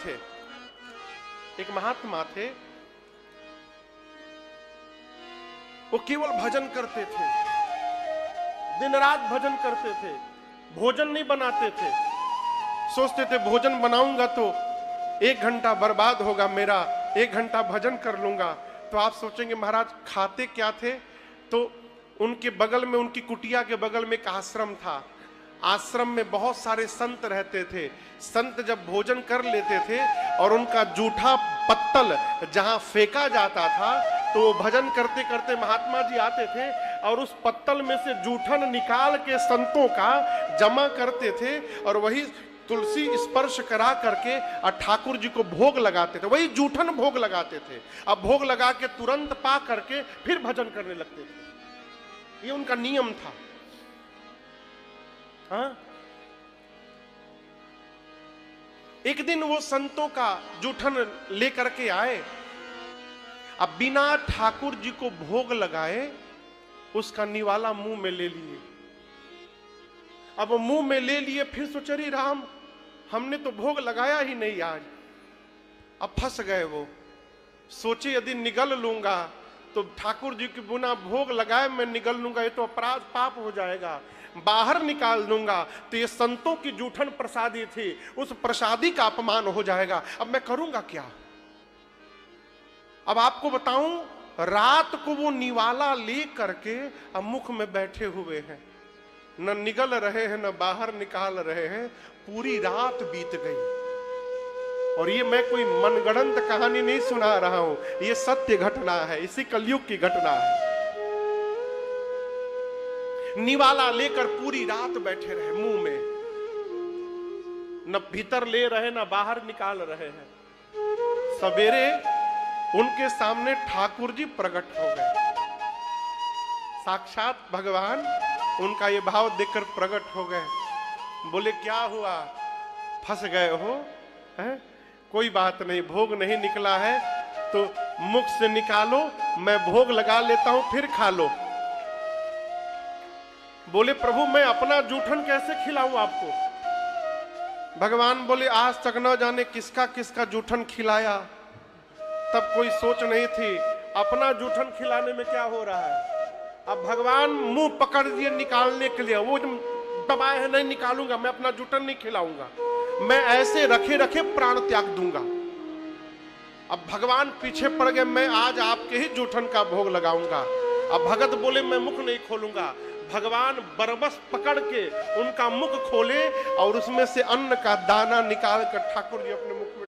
थे, एक महात्मा थे, वो केवल भजन करते थे, दिन रात भजन करते थे, भोजन नहीं बनाते थे। सोचते थे भोजन बनाऊंगा तो 1 घंटा बर्बाद होगा मेरा, 1 घंटा भजन कर लूंगा। तो आप सोचेंगे महाराज खाते क्या थे? तो उनके बगल में, उनकी कुटिया के बगल में एक आश्रम था। आश्रम में बहुत सारे संत रहते थे। संत जब भोजन कर लेते थे और उनका जूठा पत्तल जहां फेंका जाता था, तो वो भजन करते करते महात्मा जी आते थे और उस पत्तल में से जूठन निकाल के संतों का जमा करते थे और वही तुलसी स्पर्श करा करके और ठाकुर जी को भोग लगाते थे। वही जूठन भोग लगाते थे। अब भोग लगा के तुरंत पा करके फिर भजन करने लगते थे। ये उनका नियम था। हाँ? एक दिन वो संतों का जूठन लेकर के आए। अब बिना ठाकुर जी को भोग लगाए उसका निवाला मुंह में ले लिए। अब मुंह में ले लिए, फिर सोचे रे राम, हमने तो भोग लगाया ही नहीं आज। अब फंस गए वो। सोचे यदि निगल लूंगा तो ठाकुर जी के बिना भोग लगाए मैं निगल लूंगा, ये तो अपराध पाप हो जाएगा। बाहर निकाल दूंगा तो ये संतों की जूठन प्रसादी थी, उस प्रसादी का अपमान हो जाएगा। अब मैं करूंगा क्या? अब आपको बताऊं, रात को वो निवाला ले करके अब मुख में बैठे हुए हैं, न निगल रहे हैं न बाहर निकाल रहे हैं। पूरी रात बीत गई। और ये मैं कोई मनगढ़ंत कहानी नहीं सुना रहा हूं, ये सत्य घटना है, इसी कलयुग की घटना है। निवाला लेकर पूरी रात बैठे रहे मुंह में, न भीतर ले रहे न बाहर निकाल रहे हैं। सवेरे उनके सामने ठाकुर जी प्रकट हो गए। साक्षात भगवान उनका ये भाव देखकर प्रकट हो गए। बोले क्या हुआ, फंस गए हो? हैं? कोई बात नहीं, भोग नहीं निकला है तो मुख से निकालो, मैं भोग लगा लेता हूं, फिर खा लो। बोले प्रभु मैं अपना जूठन कैसे खिलाऊं आपको? भगवान बोले आज तक न जाने किसका किसका जूठन खिलाया, तब कोई सोच नहीं थी। अपना जूठन खिलाने में क्या हो रहा है? अब भगवान मुंह पकड़ दिए निकालने के लिए, वो दबाए है नहीं निकालूंगा, मैं अपना जूठन नहीं खिलाऊंगा, मैं ऐसे रखे रखे प्राण त्याग दूंगा। अब भगवान पीछे पड़ गए, मैं आज आपके ही जूठन का भोग लगाऊंगा। अब भगत बोले मैं मुख नहीं खोलूंगा। भगवान बरबस पकड़ के उनका मुख खोले और उसमें से अन्न का दाना निकाल कर ठाकुर जी अपने मुख में